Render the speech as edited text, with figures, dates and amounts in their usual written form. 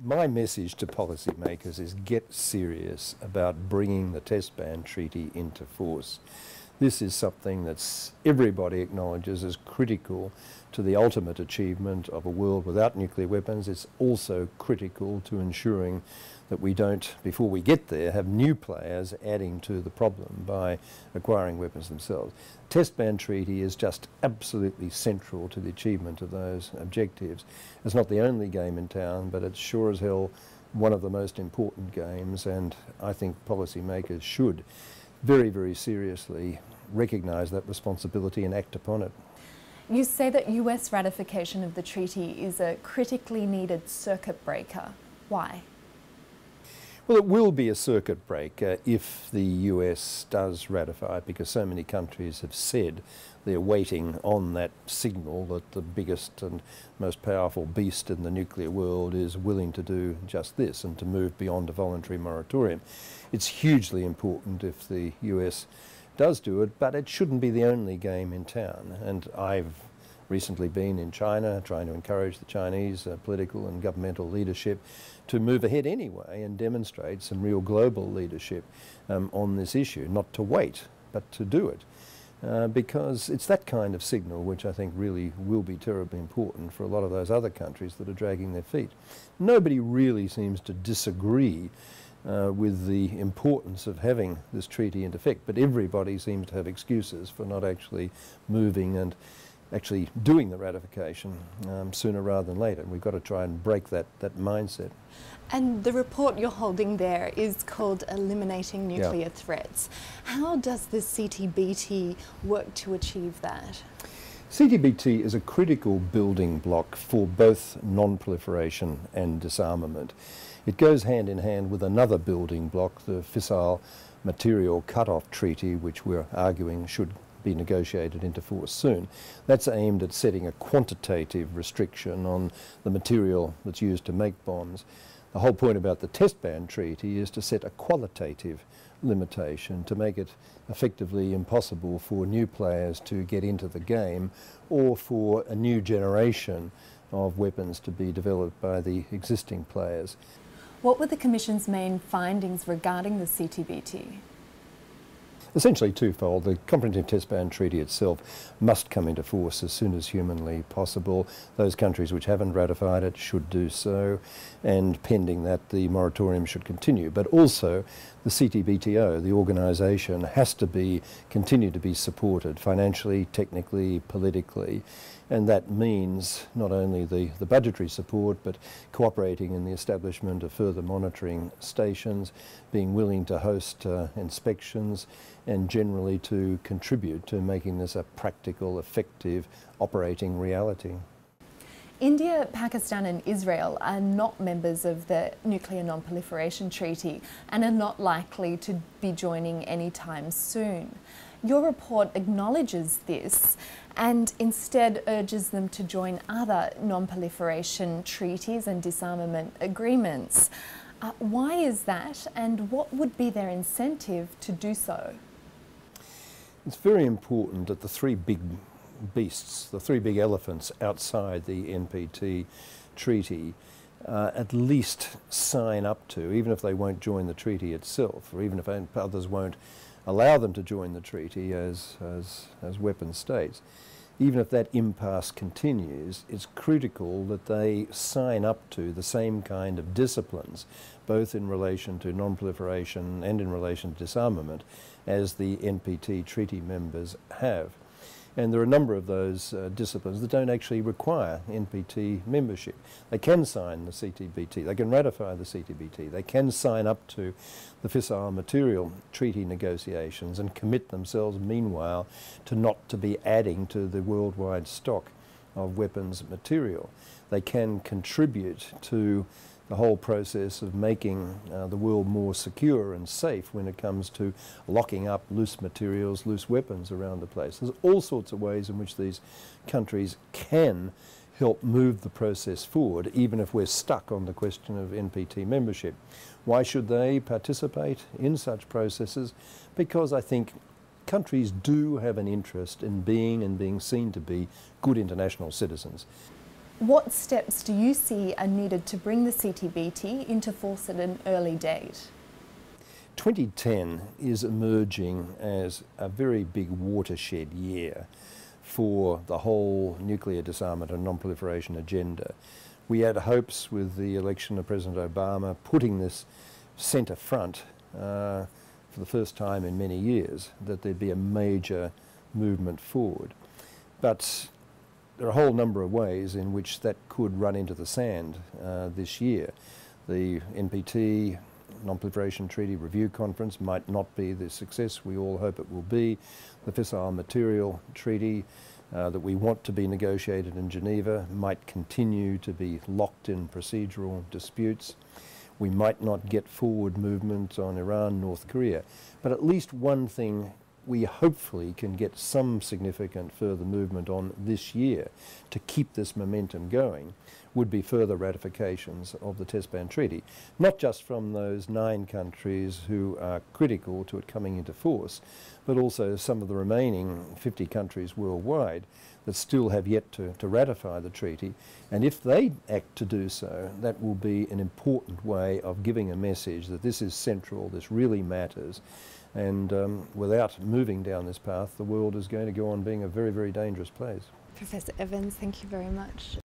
My message to policymakers is get serious about bringing the Test Ban Treaty into force. This is something that everybody acknowledges as critical to the ultimate achievement of a world without nuclear weapons. It's also critical to ensuring that we don't, before we get there, have new players adding to the problem by acquiring weapons themselves. Test Ban Treaty is just absolutely central to the achievement of those objectives. It's not the only game in town, but it's sure as hell one of the most important games, and I think policymakers should very, very seriously recognise that responsibility and act upon it. You say that US ratification of the treaty is a critically needed circuit breaker. Why? Well, it will be a circuit breaker if the US does ratify it, because so many countries have said they're waiting on that signal that the biggest and most powerful beast in the nuclear world is willing to do just this and to move beyond a voluntary moratorium. It's hugely important if the US does do it, but it shouldn't be the only game in town. And I've recently been in China trying to encourage the Chinese political and governmental leadership to move ahead anyway and demonstrate some real global leadership on this issue, not to wait, but to do it. Because it's that kind of signal which I think really will be terribly important for a lot of those other countries that are dragging their feet. Nobody really seems to disagree with the importance of having this treaty into effect, but everybody seems to have excuses for not actually moving and actually doing the ratification sooner rather than later. We've got to try and break that mindset. And the report you're holding there is called Eliminating Nuclear Threats. How does the CTBT work to achieve that? CTBT is a critical building block for both non-proliferation and disarmament. It goes hand in hand with another building block, the Fissile Material Cut-Off Treaty, which we're arguing should be negotiated into force soon. That's aimed at setting a quantitative restriction on the material that's used to make bombs. The whole point about the Test Ban Treaty is to set a qualitative limitation to make it effectively impossible for new players to get into the game or for a new generation of weapons to be developed by the existing players. What were the Commission's main findings regarding the CTBT? Essentially twofold. The Comprehensive Test Ban Treaty itself must come into force as soon as humanly possible. Those countries which haven't ratified it should do so, and pending that, the moratorium should continue. But also the CTBTO, the organisation, has to continue to be supported financially, technically, politically. And that means not only the budgetary support, but cooperating in the establishment of further monitoring stations, being willing to host inspections, and generally to contribute to making this a practical, effective operating reality. India, Pakistan and Israel are not members of the Nuclear Non-Proliferation Treaty and are not likely to be joining anytime soon. Your report acknowledges this and instead urges them to join other non-proliferation treaties and disarmament agreements. Why is that, and what would be their incentive to do so? It's very important that the three big beasts, the three big elephants outside the NPT treaty, at least sign up to, even if they won't join the treaty itself, or even if others won't allow them to join the treaty as weapon states. Even if that impasse continues, it's critical that they sign up to the same kind of disciplines, both in relation to non-proliferation and in relation to disarmament, as the NPT treaty members have. And there are a number of those disciplines that don't actually require NPT membership. They can sign the CTBT, they can ratify the CTBT, they can sign up to the Fissile Material Treaty negotiations and commit themselves meanwhile to not to be adding to the worldwide stock of weapons material. They can contribute to the whole process of making the world more secure and safe when it comes to locking up loose materials, loose weapons around the place. There's all sorts of ways in which these countries can help move the process forward, even if we're stuck on the question of NPT membership. Why should they participate in such processes? Because I think countries do have an interest in being and being seen to be good international citizens. What steps do you see are needed to bring the CTBT into force at an early date? 2010 is emerging as a very big watershed year for the whole nuclear disarmament and non-proliferation agenda. We had hopes with the election of President Obama putting this centre front for the first time in many years, that there'd be a major movement forward. But there are a whole number of ways in which that could run into the sand this year. The NPT, Non-Proliferation Treaty Review Conference, might not be the success we all hope it will be. The Fissile Material Treaty that we want to be negotiated in Geneva might continue to be locked in procedural disputes. We might not get forward movement on Iran, North Korea. But at least one thing we hopefully can get some significant further movement on this year to keep this momentum going would be further ratifications of the Test Ban Treaty, not just from those 9 countries who are critical to it coming into force, but also some of the remaining 50 countries worldwide that still have yet to ratify the treaty. And if they act to do so, that will be an important way of giving a message that this is central, this really matters. And without moving down this path, the world is going to go on being a very, very dangerous place. Professor Evans, thank you very much.